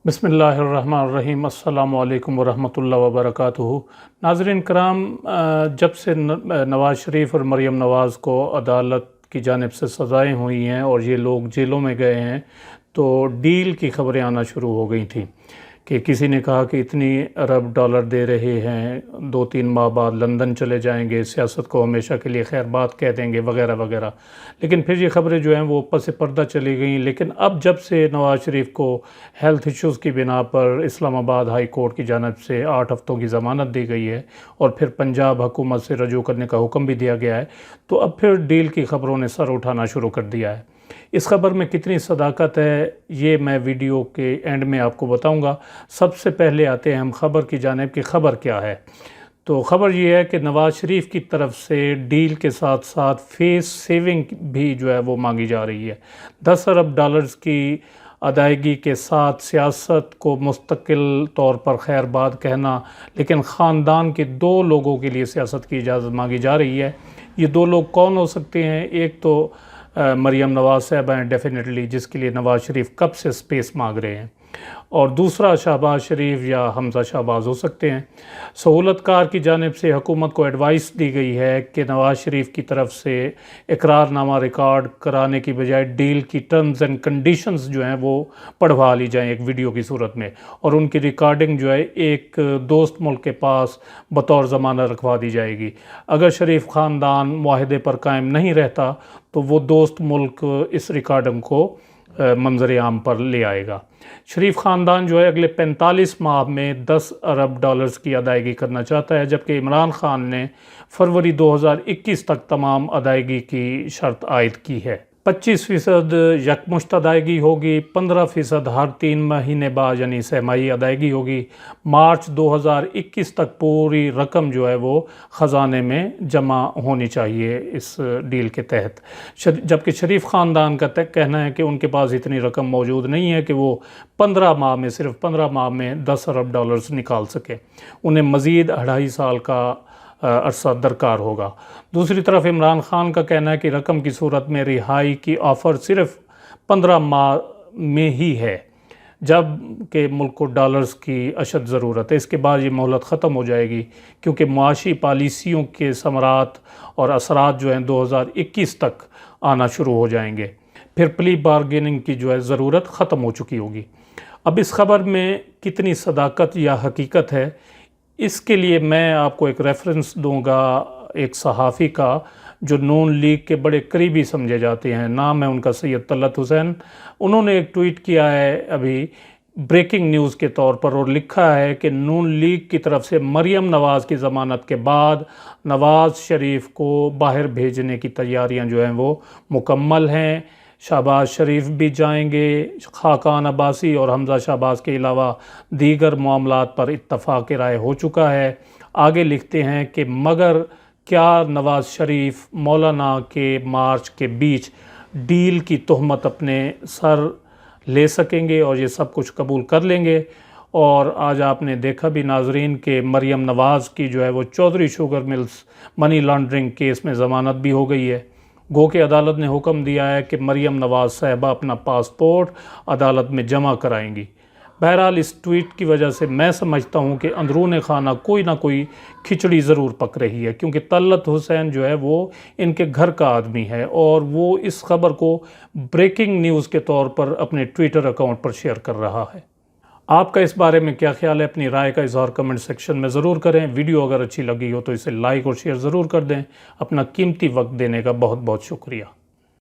بسم اللہ الرحمن الرحیم، السلام علیکم ورحمۃ اللہ وبرکاتہ۔ ناظرین کرام، جب سے نواز شریف اور مریم نواز کو عدالت کی جانب سے سزائیں ہوئی ہیں اور یہ لوگ جیلوں میں گئے ہیں تو ڈیل کی خبریں آنا شروع ہو گئی تھیں کہ کسی نے کہا کہ اتنی ارب ڈالر دے رہے ہیں، 2-3 ماہ بعد لندن چلے جائیں گے، سیاست کو ہمیشہ کے لیے خیر بات کہہ دیں گے وغیرہ وغیرہ۔ لیکن پھر یہ خبریں جو ہیں وہ پس پردہ چلی گئیں۔ لیکن اب جب سے نواز شریف کو ہیلتھ ایشوز کی بنا پر اسلام آباد ہائی کورٹ کی جانب سے 8 ہفتوں کی ضمانت دی گئی ہے اور پھر پنجاب حکومت سے رجوع کرنے کا حکم بھی دیا گیا ہے، تو اب پھر ڈیل کی خبروں نے سر اٹھانا شروع کر دیا ہے۔ اس خبر میں کتنی صداقت ہے یہ میں ویڈیو کے اینڈ میں آپ کو بتاؤں گا۔ سب سے پہلے آتے ہیں ہم خبر کی جانب کہ خبر کیا ہے۔ تو خبر یہ ہے کہ نواز شریف کی طرف سے ڈیل کے ساتھ ساتھ فیس سیونگ بھی جو ہے وہ مانگی جا رہی ہے۔ 10 ارب ڈالرز کی ادائیگی کے ساتھ سیاست کو مستقل طور پر خیر بات کہنا، لیکن خاندان کے 2 لوگوں کے لیے سیاست کی اجازت مانگی جا رہی ہے۔ یہ 2 لوگ کون ہو سکتے ہیں؟ ایک تو مریم نواز صاحبہ ہیں ڈیفینیٹلی، جس کے لیے نواز شریف کب سے سپیس مانگ رہے ہیں، اور دوسرا شہباز شریف یا حمزہ شہباز ہو سکتے ہیں۔ سہولت کار کی جانب سے حکومت کو ایڈوائس دی گئی ہے کہ نواز شریف کی طرف سے اقرار نامہ ریکارڈ کرانے کی بجائے ڈیل کی ٹرمز اینڈ کنڈیشنز جو ہیں وہ پڑھوا لی جائیں ایک ویڈیو کی صورت میں، اور ان کی ریکارڈنگ جو ہے ایک دوست ملک کے پاس بطور ضمانت رکھوا دی جائے گی۔ اگر شریف خاندان معاہدے پر قائم نہیں رہتا تو وہ دوست ملک اس ریکارڈنگ کو منظر عام پر لے آئے گا۔ شریف خاندان جو ہے اگلے 45 ماہ میں 10 ارب ڈالرز کی ادائیگی کرنا چاہتا ہے، جبکہ عمران خان نے فروری 2021 تک تمام ادائیگی کی شرط عائد کی ہے۔ 25% یکمشت ادائیگی ہوگی، 15% ہر 3 مہینے بعد یعنی سہ-ماہی ادائیگی ہوگی۔ مارچ 2021 تک پوری رقم جو ہے وہ خزانے میں جمع ہونی چاہیے اس ڈیل کے تحت، جبکہ شریف خاندان کا کہنا ہے کہ ان کے پاس اتنی رقم موجود نہیں ہے کہ وہ 15 ماہ میں صرف 15 ماہ میں 10 ارب ڈالرز نکال سکیں۔ انہیں مزید 2.5 سال کا عرصہ درکار ہوگا۔ دوسری طرف عمران خان کا کہنا ہے کہ رقم کی صورت میں رہائی کی آفر صرف 15 ماہ میں ہی ہے، جب کہ ملک کو ڈالرز کی اشد ضرورت ہے۔ اس کے بعد یہ مہلت ختم ہو جائے گی، کیونکہ معاشی پالیسیوں کے ثمرات اور اثرات جو ہیں 2021 تک آنا شروع ہو جائیں گے۔ پھر پلی بارگیننگ کی جو ہے ضرورت ختم ہو چکی ہوگی۔ اب اس خبر میں کتنی صداقت یا حقیقت ہے، اس کے لیے میں آپ کو ایک ریفرنس دوں گا ایک صحافی کا جو نون لیگ کے بڑے قریبی سمجھے جاتے ہیں، نام ہے ان کا سید طلعت حسین۔ انہوں نے ایک ٹویٹ کیا ہے ابھی بریکنگ نیوز کے طور پر، اور لکھا ہے کہ نون لیگ کی طرف سے مریم نواز کی ضمانت کے بعد نواز شریف کو باہر بھیجنے کی تیاریاں جو ہیں وہ مکمل ہیں۔ شہباز شریف بھی جائیں گے، خاقان عباسی اور حمزہ شہباز کے علاوہ دیگر معاملات پر اتفاق رائے ہو چکا ہے۔ آگے لکھتے ہیں کہ مگر کیا نواز شریف مولانا کے مارچ کے بیچ ڈیل کی تہمت اپنے سر لے سکیں گے اور یہ سب کچھ قبول کر لیں گے؟ اور آج آپ نے دیکھا بھی ناظرین کہ مریم نواز کی جو ہے وہ Chaudhry sugar mills money laundering case میں ضمانت بھی ہو گئی ہے۔ گو کہ عدالت نے حکم دیا ہے کہ مریم نواز صاحبہ اپنا پاسپورٹ عدالت میں جمع کرائیں گی۔ بہرحال اس ٹویٹ کی وجہ سے میں سمجھتا ہوں کہ اندرون خانہ کوئی نہ کوئی کھچڑی ضرور پک رہی ہے، کیونکہ طلعت حسین جو ہے وہ ان کے گھر کا آدمی ہے اور وہ اس خبر کو بریکنگ نیوز کے طور پر اپنے ٹویٹر اکاؤنٹ پر شیئر کر رہا ہے۔ آپ کا اس بارے میں کیا خیال ہے؟ اپنی رائے کا اظہار کمنٹ سیکشن میں ضرور کریں۔ ویڈیو اگر اچھی لگی ہو تو اسے لائک اور شیئر ضرور کر دیں۔ اپنا قیمتی وقت دینے کا بہت بہت شکریہ۔